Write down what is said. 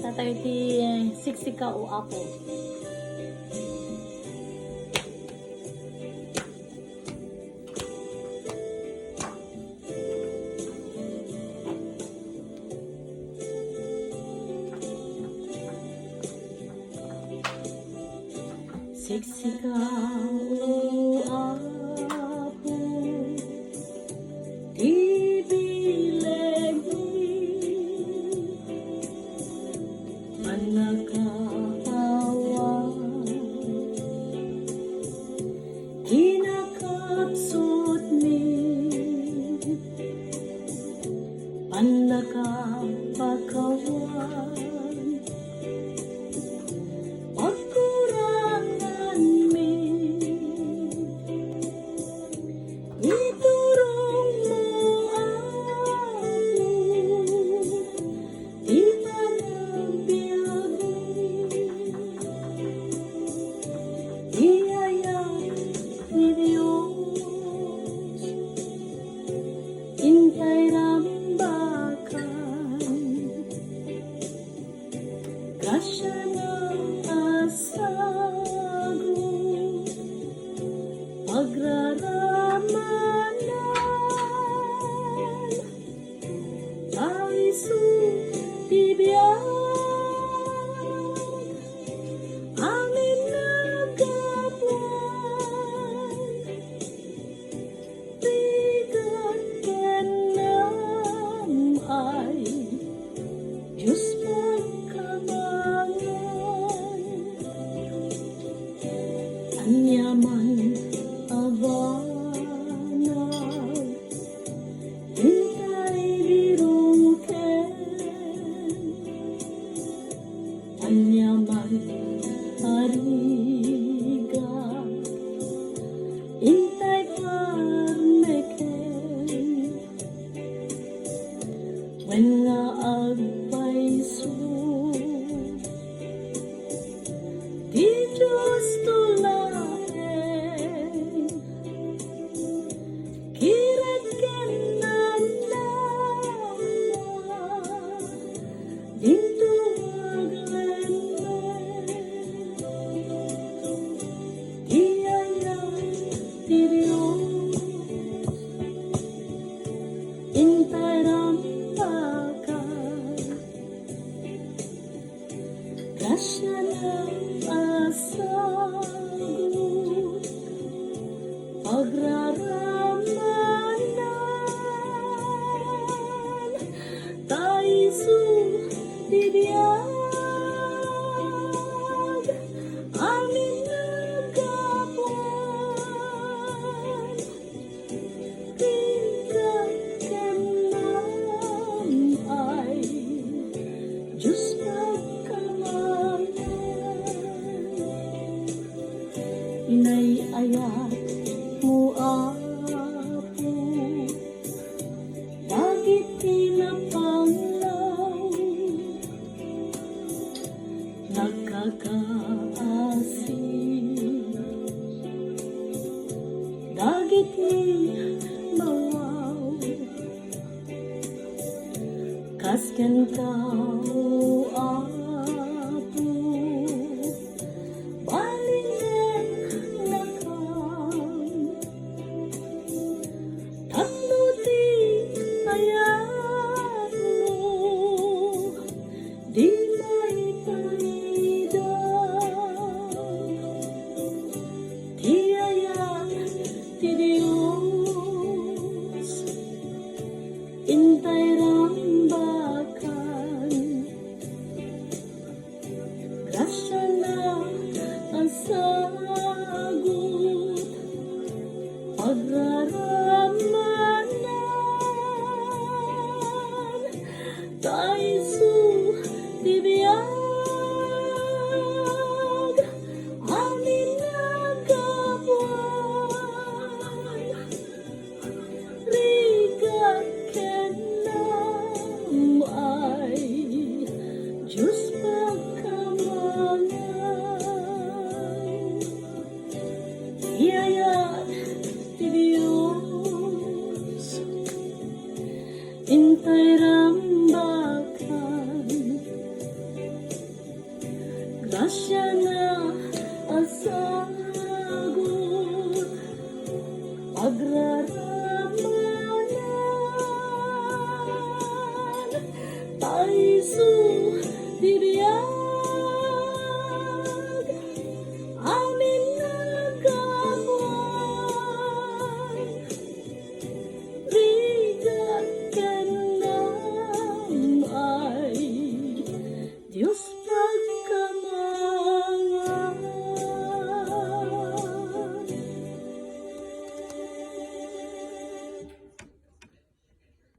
Tatay ti 60 ka o apo. Siksika o apo, ibileg manakawa, kinakapsot ni panakapakawan. Intay rambakan, grasya ng asago, pagraramanan, taisu tibiyag, amin nagabuan, bigat kenam ay Diyos pagkamangan, anyaman abanag, hintay dirungken, anyaman hariga, hintay parmeken, when nga agpaiso, di Diyos tulaeng, kirat kenan nama, dinto aglenmen, iyayang ti Diyos, intay rampakan, grasya ng asago, pagraramanan, taisu tibiyag, amin nagabuan, bigat kenam ay Diyos pagkamangan, inayayat mo apo, dagit tinapanglaw, nagkakaasig, dagit ni mawaw, kasken ka o apo, balingen nakam, tatlo ti ayat mo, di may paida, ti ayat ti Diyos, intay rambakan, grasya ng asagot, pagraramanan, taisu tibiyag, amin nagabuan, rigat kenam ay Diyos pagkamangan, iyayat ti Diyos, intay rambakan, Asya na asagot agraramanan taisu diriyag amin nagabuan rigat kanam ay Diyos